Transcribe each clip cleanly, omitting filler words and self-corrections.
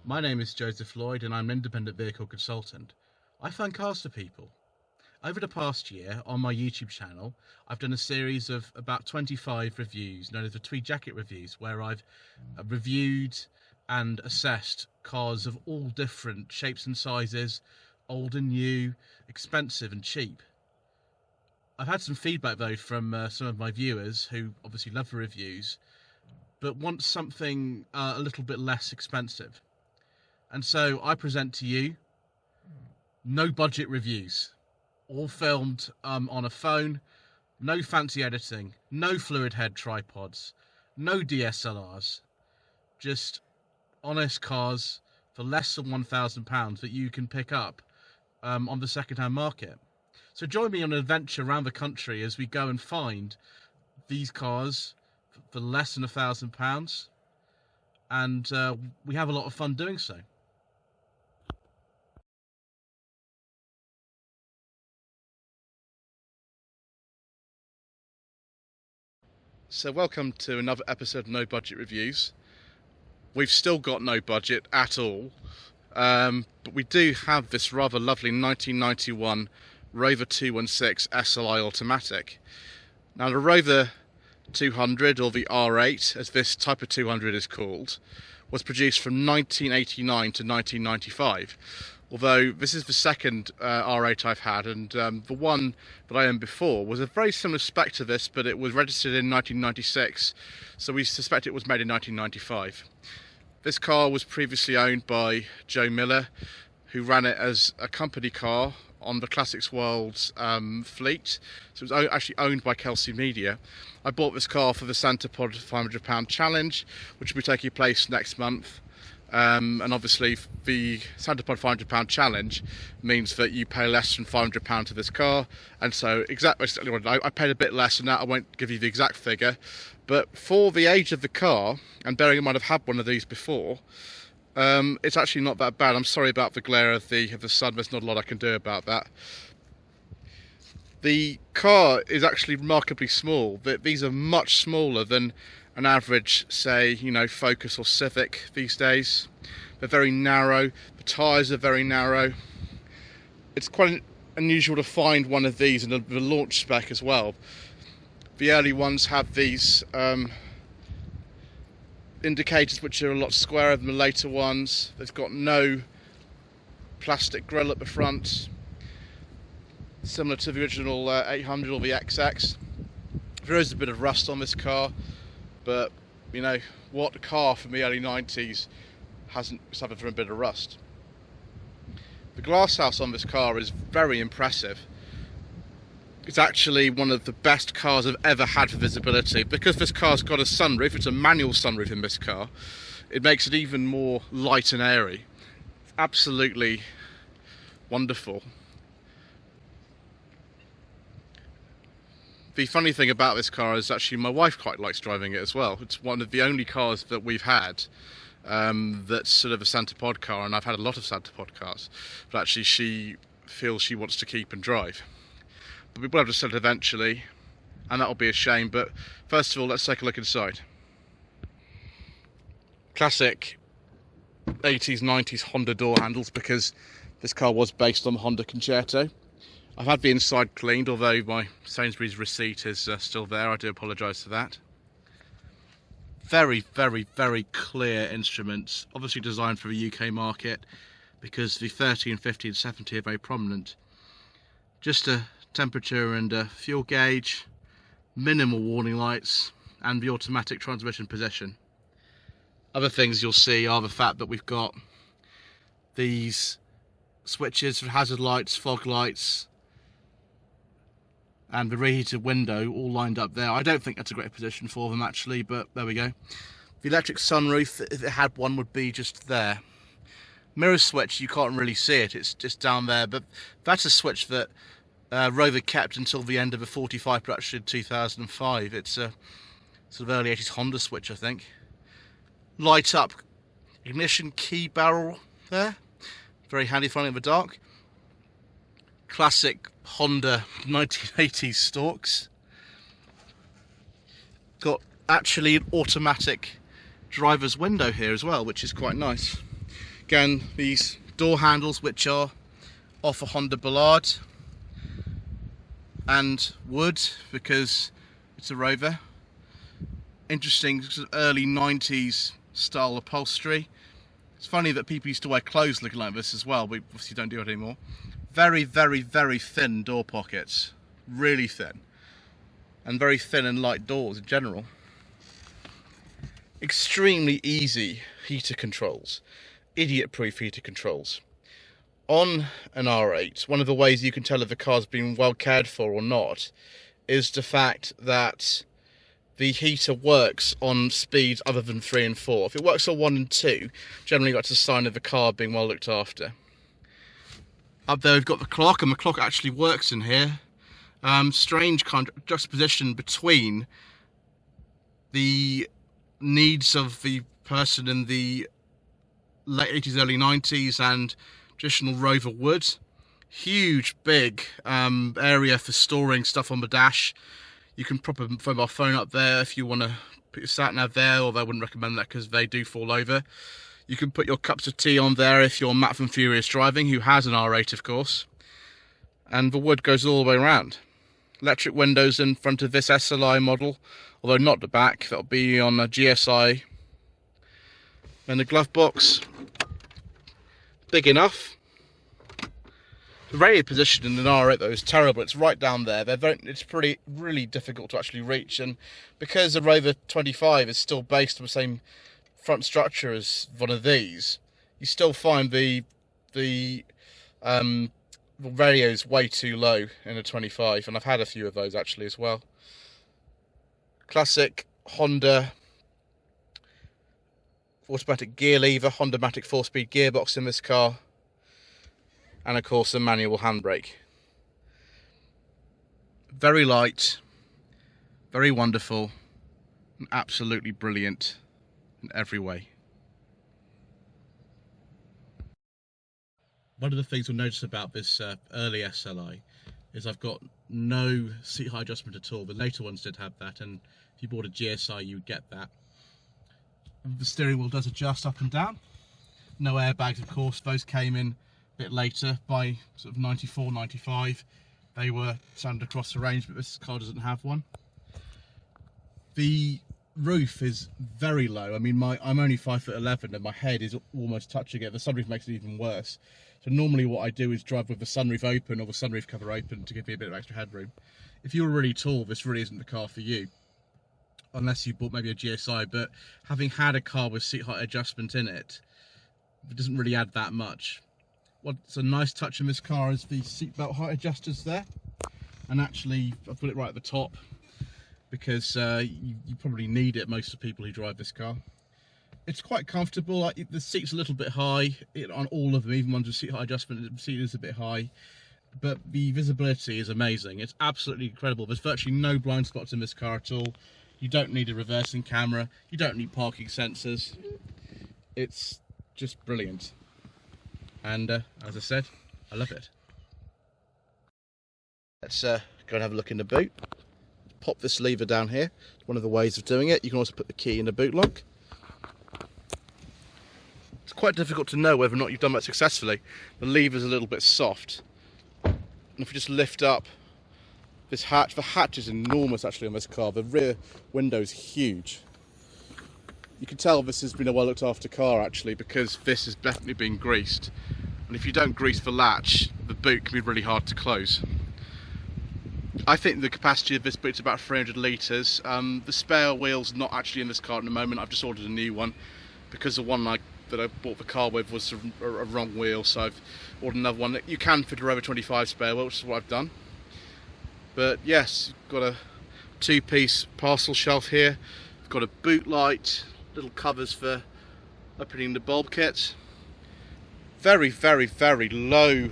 My name is Joseph Lloyd and I'm an independent vehicle consultant. I find cars for people. Over the past year on my YouTube channel, I've done a series of about 25 reviews known as the Tweed Jacket reviews, where I've reviewed and assessed cars of all different shapes and sizes, old and new, expensive and cheap. I've had some feedback though from some of my viewers who obviously love the reviews, but want something a little bit less expensive. And so I present to you no budget reviews, all filmed on a phone, no fancy editing, no fluid head tripods, no DSLRs, just honest cars for less than £1,000 that you can pick up on the second-hand market. So join me on an adventure around the country as we go and find these cars for less than £1,000, and we have a lot of fun doing so. So welcome to another episode of No Budget Reviews. We've still got no budget at all, but we do have this rather lovely 1991 Rover 216 SLi Automatic. Now the Rover 200, or the R8 as this type of 200 is called, was produced from 1989 to 1995. Although this is the second R8 I've had, and the one that I owned before was a very similar spec to this, but it was registered in 1996, so we suspect it was made in 1995. This car was previously owned by Joe Miller, who ran it as a company car on the Classics World's fleet, so it was actually owned by Kelsey Media. I bought this car for the Santa Pod £500 challenge, which will be taking place next month. And obviously the Santa Pod £500 challenge means that you pay less than £500 to this car, and so exactly what I paid a bit less than that. I won't give you the exact figure, but for the age of the car, and bearing in mind I've had one of these before, it's actually not that bad. I'm sorry about the glare of the sun, there's not a lot I can do about that. The car is actually remarkably small. These are much smaller than an average, say, Focus or Civic these days. They're very narrow, the tyres are very narrow. It's quite unusual to find one of these in the launch spec as well. The early ones have these indicators which are a lot squarer than the later ones. They've got no plastic grille at the front, similar to the original 800 or the XX. There is a bit of rust on this car, but what car from the early 90s hasn't suffered from a bit of rust? The glasshouse on this car is very impressive. It's actually one of the best cars I've ever had for visibility. Because this car's got a sunroof, it's a manual sunroof in this car, it makes it even more light and airy. It's absolutely wonderful. The funny thing about this car is actually my wife quite likes driving it as well. It's one of the only cars that we've had that's sort of a Santa Pod car, and I've had a lot of Santa Pod cars, but actually she feels she wants to keep and drive. But we will have to sell it eventually, and that'll be a shame. But first of all, let's take a look inside. Classic 80s, 90s Honda door handles, because this car was based on the Honda Concerto. I've had the inside cleaned, although my Sainsbury's receipt is still there. I do apologise for that. Very, very, very clear instruments, obviously designed for the UK market, because the 30 and 50 and 70 are very prominent. Just a temperature and a fuel gauge, minimal warning lights, and the automatic transmission position. Other things you'll see are the fact that we've got these switches for hazard lights, fog lights, and the reheated window all lined up there. I don't think that's a great position for them actually, but there we go. The electric sunroof, if it had one, would be just there. Mirror switch, you can't really see it, it's just down there, but that's a switch that Rover kept until the end of the 45 production in 2005. It's a sort of early 80s Honda switch, I think. Light up ignition key barrel there, very handy finding in the dark. Classic Honda 1980s stalks. Got actually an automatic driver's window here as well, which is quite nice. Again, these door handles, which are off a Honda Ballard and wood because it's a Rover. Interesting sort of early 90s style upholstery. It's funny that people used to wear clothes looking like this as well, but obviously don't do it anymore. Very, very, very thin door pockets, really thin, and very thin and light doors in general. Extremely easy heater controls, idiot-proof heater controls. On an R8, one of the ways you can tell if the car's been well cared for or not is the fact that the heater works on speeds other than 3 and 4. If it works on 1 and 2, generally that's a sign of the car being well looked after. Up there we've got the clock, and the clock actually works in here. Strange kind of juxtaposition between the needs of the person in the late 80s, early 90s and traditional Rover wood. Huge, big area for storing stuff on the dash. You can prop a mobile phone up there if you want to put your sat nav there, although I wouldn't recommend that because they do fall over. You can put your cups of tea on there if you're Matt from Furious Driving, who has an R8 of course. And the wood goes all the way around. Electric windows in front of this SLi model, although not the back, that'll be on a GSI. And the glove box, big enough. The radio position in an R8 though is terrible. It's right down there. It's really difficult to actually reach, and because the Rover 25 is still based on the same front structure as one of these, you still find the radio is way too low in a 25, and I've had a few of those actually as well. Classic Honda automatic gear lever, Honda-matic 4-speed gearbox in this car, and of course a manual handbrake. Very light, very wonderful, and absolutely brilliant in every way. One of the things you'll notice about this early SLi is I've got no seat height adjustment at all. The later ones did have that, and if you bought a GSI you would get that. And the steering wheel does adjust up and down. No airbags of course, those came in a bit later, by sort of 94, 95. They were standard across the range, but this car doesn't have one. The roof is very low. I mean, I'm only 5'11" and my head is almost touching it. The sunroof makes it even worse. So normally what I do is drive with the sunroof open or the sunroof cover open to give me a bit of extra headroom. If you're really tall, this really isn't the car for you, unless you bought maybe a GSI, but having had a car with seat height adjustment in it, it doesn't really add that much. What's a nice touch in this car is the seatbelt height adjusters there, and actually I've put it right at the top because you probably need it, most of the people who drive this car. It's quite comfortable. The seat's a little bit high on all of them, even ones with seat height adjustment. The seat is a bit high, but the visibility is amazing. It's absolutely incredible. There's virtually no blind spots in this car at all. You don't need a reversing camera. You don't need parking sensors. It's just brilliant. And as I said, I love it. Let's go and have a look in the boot. Pop this lever down here. It's one of the ways of doing it. You can also put the key in the boot lock. It's quite difficult to know whether or not you've done that successfully. The lever's a little bit soft. And if you just lift up this hatch, the hatch is enormous actually on this car. The rear window's huge. You can tell this has been a well looked after car actually, because this has definitely been greased. And if you don't grease the latch, the boot can be really hard to close. I think the capacity of this boot is about 300 litres. The spare wheel's not actually in this car at the moment. I've just ordered a new one because the one that I bought the car with was a wrong wheel, so I've ordered another one. You can fit a Rover 25 spare wheel, which is what I've done. But yes, got a 2-piece parcel shelf here. I've got a boot light, little covers for opening the bulb kit. Very, very, very low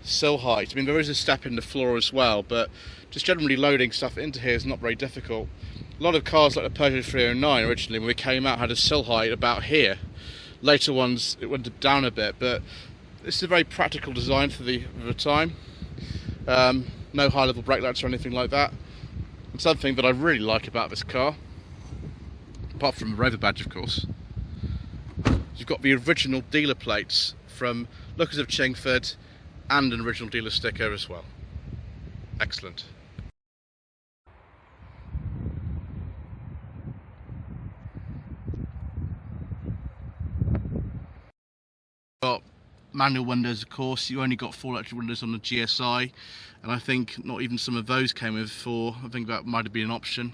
sill height. I mean, there is a step in the floor as well, but just generally loading stuff into here is not very difficult. A lot of cars like the Peugeot 309 originally, when we came out, had a sill height about here. Later ones, it went down a bit, but this is a very practical design for the time. No high-level brake lights or anything like that. And something that I really like about this car, apart from the Rover badge of course, is You've got the original dealer plates from Lookers of Chingford and an original dealer sticker as well. Excellent. Got manual windows, of course. You only got 4 electric windows on the GSI, and I think not even some of those came with 4. I think that might have been an option.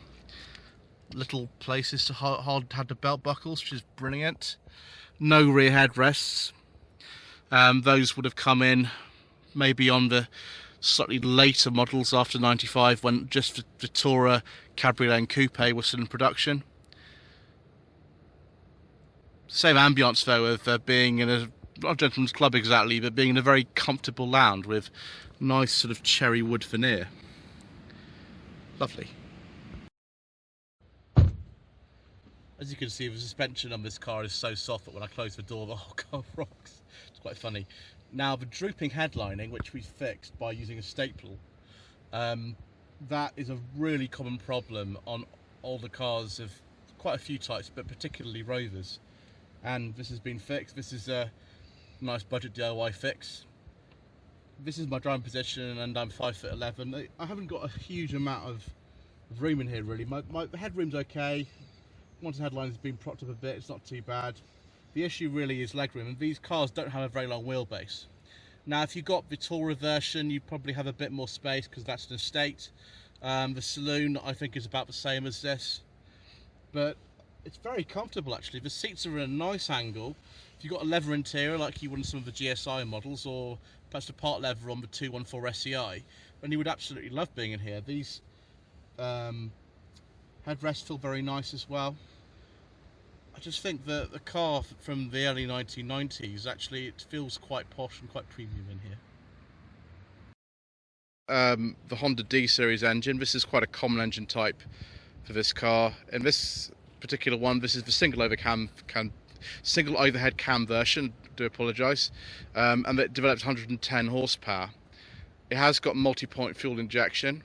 Little places to had the belt buckles, which is brilliant. No rear headrests. Those would have come in maybe on the slightly later models after 95, when just Vittora, Cabriolet and Coupe were still in production. Same ambience though, of being in a, not a gentleman's club exactly, but being in a very comfortable lounge with nice sort of cherry wood veneer. Lovely. As you can see, the suspension on this car is so soft that when I close the door, the whole car rocks. It's quite funny. Now, the drooping headlining, which we fixed by using a staple, that is a really common problem on older cars of quite a few types, but particularly Rovers. And this has been fixed. This is a nice budget DIY fix. This is my driving position, and I'm 5'11". I haven't got a huge amount of room in here really. My headroom's okay. Once the headline has been propped up a bit, it's not too bad. The issue really is legroom, and these cars don't have a very long wheelbase. Now, if you've got the Tourer version, you probably have a bit more space because that's an estate. The saloon, I think, is about the same as this, but it's very comfortable actually. The seats are in a nice angle. If you've got a leather interior like you would in some of the GSI models, or perhaps a part leather on the 214 SEI, then you would absolutely love being in here. These headrests feel very nice as well. I just think that the car from the early 1990s, actually, it feels quite posh and quite premium in here. The Honda D series engine, this is quite a common engine type for this car. In this particular one, this is the single overhead cam version, do apologise, and it developed 110 horsepower. It has got multi-point fuel injection.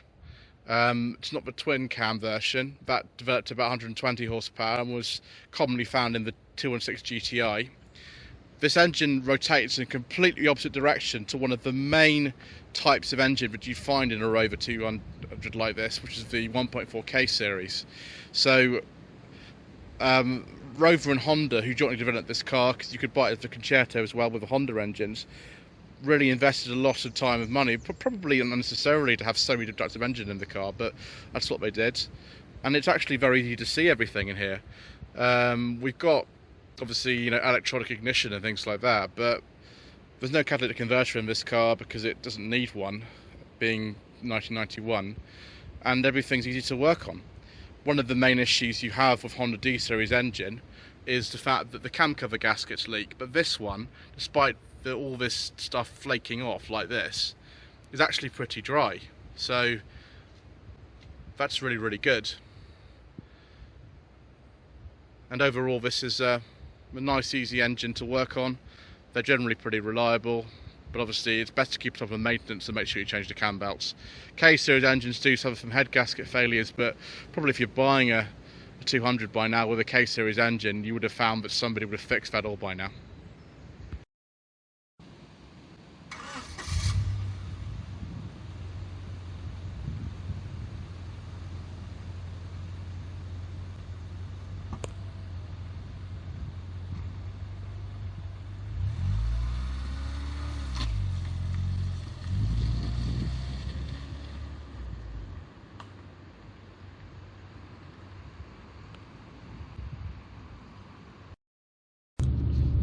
It's not the twin cam version. That developed about 120 horsepower and was commonly found in the 216 GTI. This engine rotates in a completely opposite direction to one of the main types of engine that you find in a Rover 200 like this, which is the 1.4K series. So Rover and Honda, who jointly developed this car, because you could buy it as the Concerto as well with the Honda engines, really invested a lot of time and money, probably unnecessarily, to have so many types of engine in the car, but that's what they did. And it's actually very easy to see everything in here. We've got, obviously, you know, electronic ignition and things like that, but there's no catalytic converter in this car because it doesn't need one, being 1991, and everything's easy to work on. One of the main issues you have with Honda D series engine is the fact that the cam cover gaskets leak, but this one, despite all this stuff flaking off like this, is actually pretty dry, so that's really, really good. And overall, this is a nice, easy engine to work on. They're generally pretty reliable, but obviously it's best to keep top of maintenance and make sure you change the cam belts. K-series engines do suffer from head gasket failures, but probably if you're buying a 200 by now with a K-series engine, you would have found that somebody would have fixed that all by now.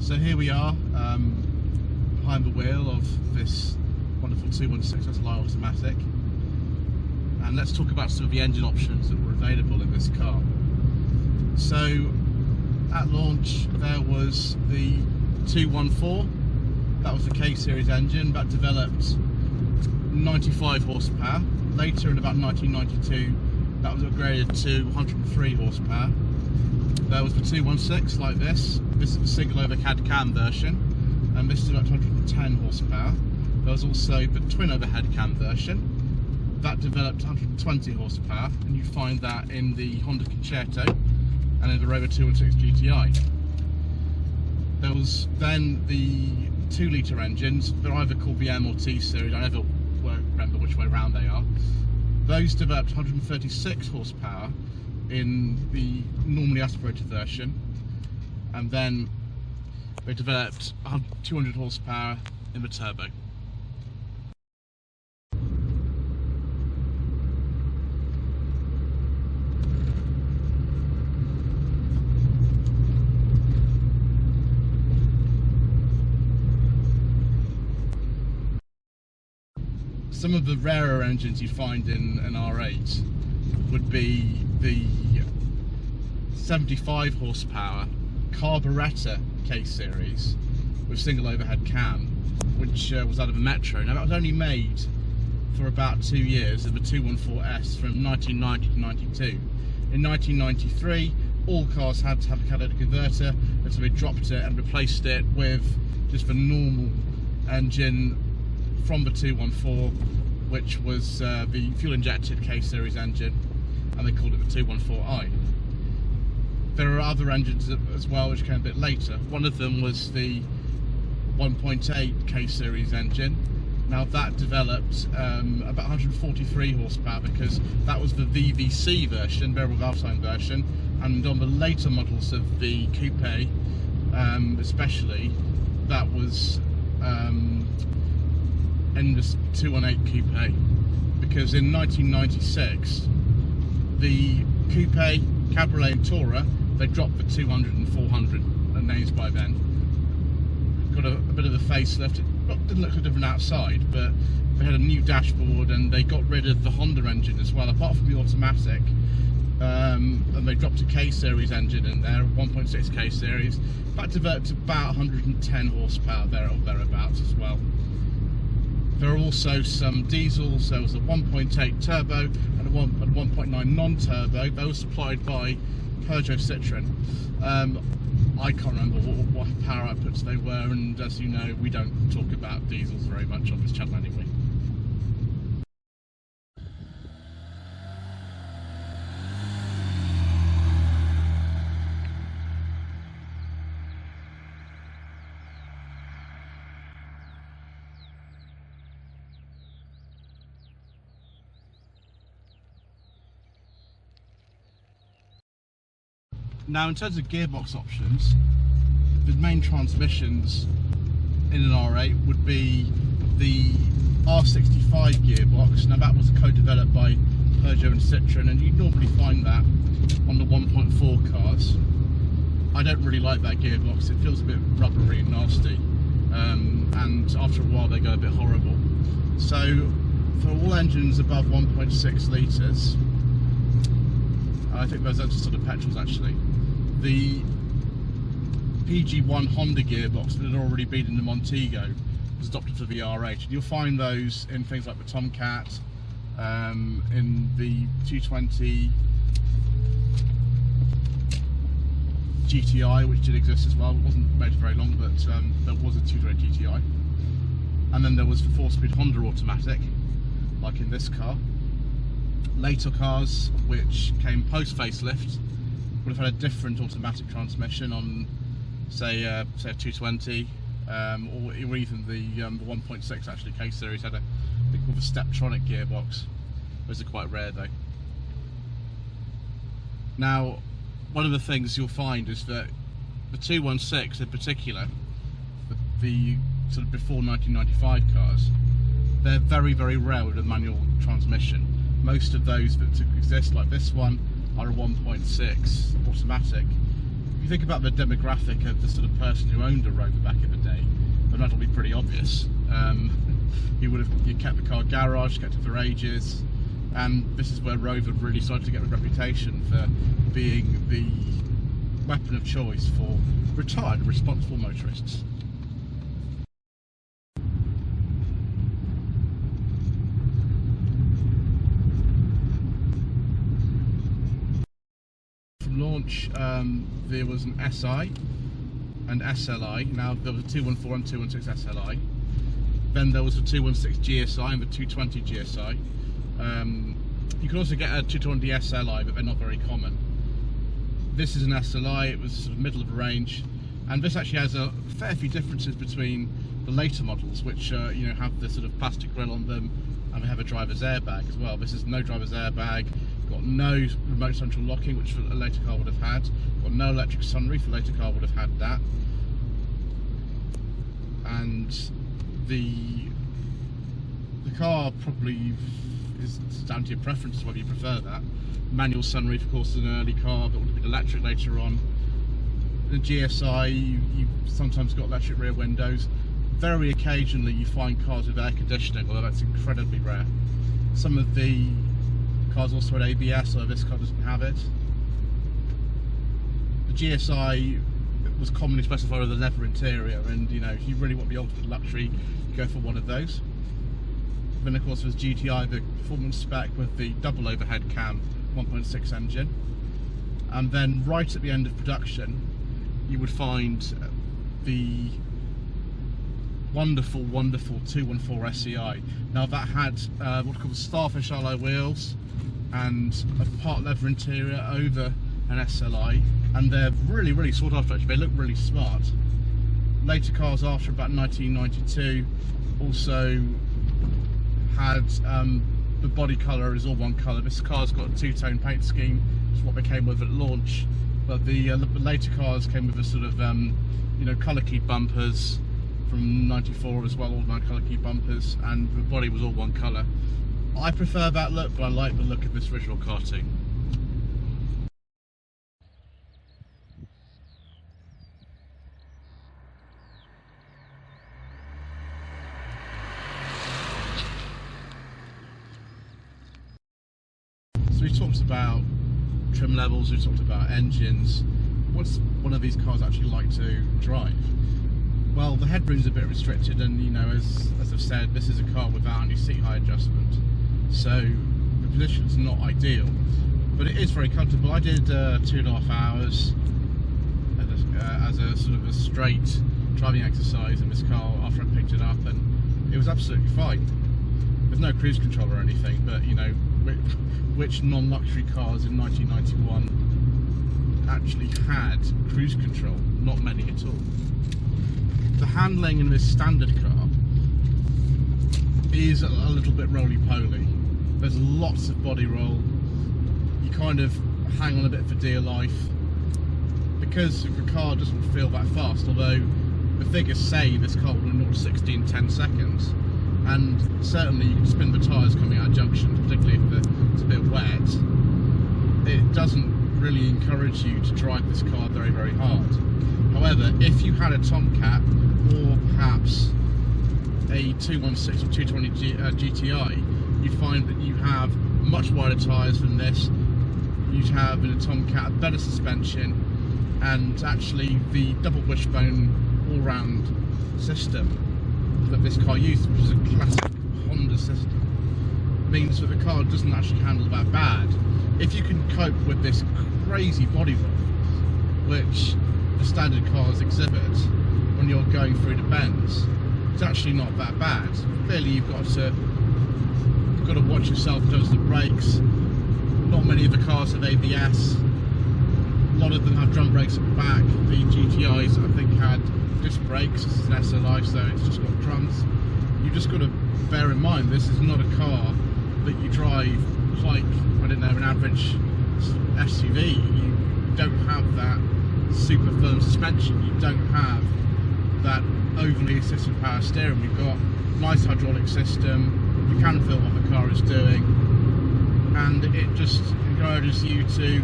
So here we are, behind the wheel of this wonderful 216 SLi Automatic, and let's talk about some of the engine options that were available in this car. So at launch there was the 214, that was the K-series engine, that developed 95 horsepower. Later in about 1992 that was upgraded to 103 horsepower. There was the 216 like this. This is the single overhead cam version, and this is about 110 horsepower. There was also the twin overhead cam version. That developed 120 horsepower, and you find that in the Honda Concerto and in the Rover 216 GTI. There was then the 2-litre engines. They're either called the M or T series, I never remember which way round they are. Those developed 136 horsepower in the normally aspirated version, and then they developed 200 horsepower in the turbo. Some of the rarer engines you find in an R8 would be the 75 horsepower carburettor K-series with single overhead cam, which was out of a Metro. Now that was only made for about 2 years of the 214S from 1990 to 92. In 1993, all cars had to have a catalytic converter, and so they dropped it and replaced it with just the normal engine from the 214, which was the fuel-injected K-series engine, and they called it the 214i. There are other engines as well which came a bit later. One of them was the 1.8 K-series engine. Now that developed about 143 horsepower because that was the VVC version, variable valve time version, and on the later models of the coupe, especially, that was in the 218 coupe, because in 1996 the coupe, cabriolet and tourer, they dropped the 200 and 400 names by then. Got a bit of a facelift. It didn't look so different outside, but they had a new dashboard and they got rid of the Honda engine as well, apart from the automatic, and they dropped a K-series engine in there, 1.6 K-series. That developed about 110 horsepower there or thereabouts as well. There are also some diesels. There was a 1.8 turbo and a 1.9 non-turbo. Those supplied by Peugeot Citroën. I can't remember what power outputs they were, and as you know, we don't talk about diesels very much on this channel anyway. Now, in terms of gearbox options, the main transmissions in an R8 would be the R65 gearbox. Now that was co-developed by Peugeot and Citroën, and you'd normally find that on the 1.4 cars. I don't really like that gearbox. It feels a bit rubbery and nasty, and after a while they go a bit horrible. So for all engines above 1.6 litres, I think those are just sort of petrols actually, the PG1 Honda gearbox that had already been in the Montego was adopted for the R8, and you'll find those in things like the Tomcat, in the 220 GTI, which did exist as well. It wasn't made for very long, but there was a 220 GTI. And then there was the 4-speed Honda automatic, like in this car. Later cars, which came post-facelift, would have had a different automatic transmission on, say a 220, or even the 1.6 actually. K-series had a bit called the Steptronic gearbox. Those are quite rare though. Now, one of the things you'll find is that the 216 in particular, the sort of before 1995 cars, they're very, very rare with a manual transmission. Most of those that exist, like this one, are a 1.6 automatic. If you think about the demographic of the sort of person who owned a Rover back in the day, then that'll be pretty obvious. You kept the car garage, kept it for ages, and this is where Rover really started to get a reputation for being the weapon of choice for retired, responsible motorists. Launch, there was an SI and SLi. Now there was a 214 and 216 SLi. Then there was a 216 GSI and the 220 GSI. You can also get a 220 SLi, but they're not very common. This is an SLi. It was sort of middle of the range, And this actually has a fair few differences between the later models, which you know, have the sort of plastic grille on them, and they have a driver's airbag as well. This is no driver's airbag, got no remote central locking, which a later car would have had, got no electric sunroof, a later car would have had that. And the car probably is down to your preferences whether you prefer that. Manual sunroof, of course, is an early car, but would have been electric later on. The GSI, you sometimes got electric rear windows. Very occasionally you find cars with air conditioning, although that's incredibly rare. Some of the cars also had ABS, although this car doesn't have it. The GSI was commonly specified with a leather interior, and you know, if you really want the ultimate luxury, you go for one of those. Then of course there's GTI, the performance spec with the double overhead cam 1.6 engine. And then right at the end of production, you would find the wonderful 214 SLi. Now that had what are called starfish alloy wheels and a part leather interior over an SLi, and they're really sought after. Actually, they look really smart. Later cars after about 1992 also had the body colour is all one colour. This car's got a two-tone paint scheme, which is what they came with at launch. But the later cars came with a sort of you know, colour key bumpers from '94 as well, all colour key bumpers, and the body was all one colour. I prefer that look, but I like the look of this original cartoon. So we talked about trim levels, we talked about engines. What's one of these cars actually like to drive? Well, the headroom's a bit restricted, and you know, as I've said, this is a car without any seat height adjustment, so the position's not ideal, but it is very comfortable. I did 2.5 hours as a sort of a straight driving exercise in this car after I picked it up, and it was absolutely fine. There's no cruise control or anything, but you know, which non-luxury cars in 1991 actually had cruise control? Not many at all. The handling in this standard car is a little bit roly-poly. There's lots of body roll. You kind of hang on a bit for dear life because the car doesn't feel that fast, although the figures say this car will do 0 to 60 in 10 seconds. And certainly you can spin the tyres coming out of junctions, particularly if it's a bit wet. It doesn't really encourage you to drive this car very hard. However, if you had a Tomcat or perhaps a 216 or 220 GTI, you'd find that you have much wider tyres than this. You'd have in a Tomcat a better suspension, and actually the double wishbone all-round system that this car used, which is a classic Honda system, means that the car doesn't actually handle that bad. If you can cope with this crazy body roll, which the standard cars exhibit when you're going through the bends, it's actually not that bad. Clearly you've got to watch yourself in terms of the brakes. Not many of the cars have ABS. A lot of them have drum brakes at the back. The GTIs, I think, had disc brakes. This is an SLi, so it's just got drums. You've just got to bear in mind, this is not a car that you drive like, I don't know, an average SUV. You don't have that super firm suspension. You don't have that overly assisted power steering. You've got a nice hydraulic system. You can feel what the car is doing, and it just encourages you to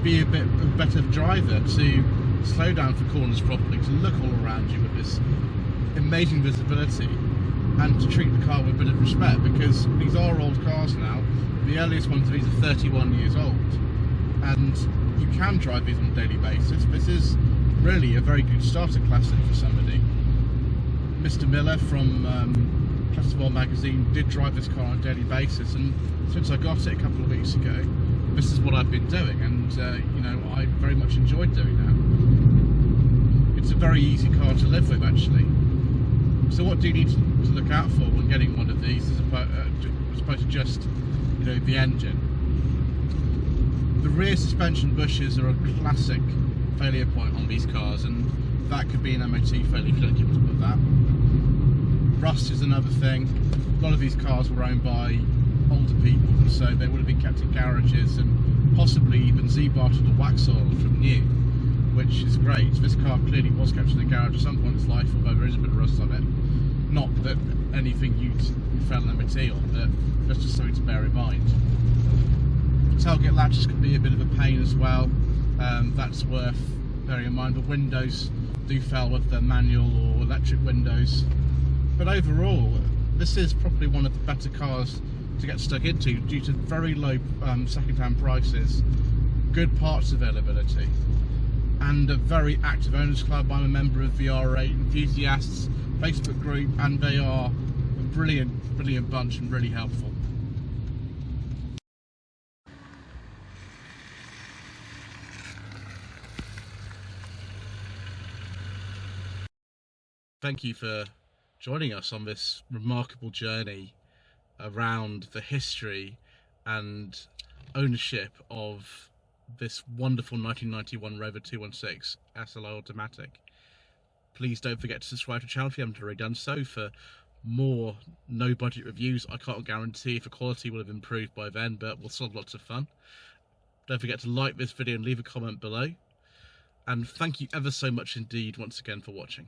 be a bit of a better driver, to slow down for corners properly, to look all around you with this amazing visibility, and to treat the car with a bit of respect, because these are old cars now. The earliest ones of these are 31 years old, and you can drive these on a daily basis. This is really a very good starter classic for somebody. Mr. Miller from World magazine did drive this car on a daily basis, and since I got it a couple of weeks ago, this is what I've been doing, and you know, I very much enjoyed doing that. It's a very easy car to live with, actually. So what do you need to look out for when getting one of these, as opposed to just, you know, the engine? The rear suspension bushes are a classic failure point on these cars, and that could be an MOT failure if you don't keep up with that. Rust is another thing. A lot of these cars were owned by older people, so they would have been kept in garages and possibly even Z-barted or wax oiled from new, which is great. This car clearly was kept in the garage at some point in its life, although there is a bit of rust on it. Not that anything you'd fail an MOT on, but that's just something to bear in mind. Tailgate latches can be a bit of a pain as well. That's worth bearing in mind. The windows do fail with the manual or electric windows. But overall, this is probably one of the better cars to get stuck into due to very low second-hand prices, good parts availability, and a very active owners club. I'm a member of the R8 Enthusiasts Facebook group, and they are a brilliant bunch and really helpful. Thank you for joining us on this remarkable journey around the history and ownership of this wonderful 1991 Rover 216 SLi Automatic. Please don't forget to subscribe to the channel if you haven't already done so for more no budget reviews. I can't guarantee if the quality will have improved by then, but we'll still have lots of fun. Don't forget to like this video and leave a comment below. And thank you ever so much indeed once again for watching.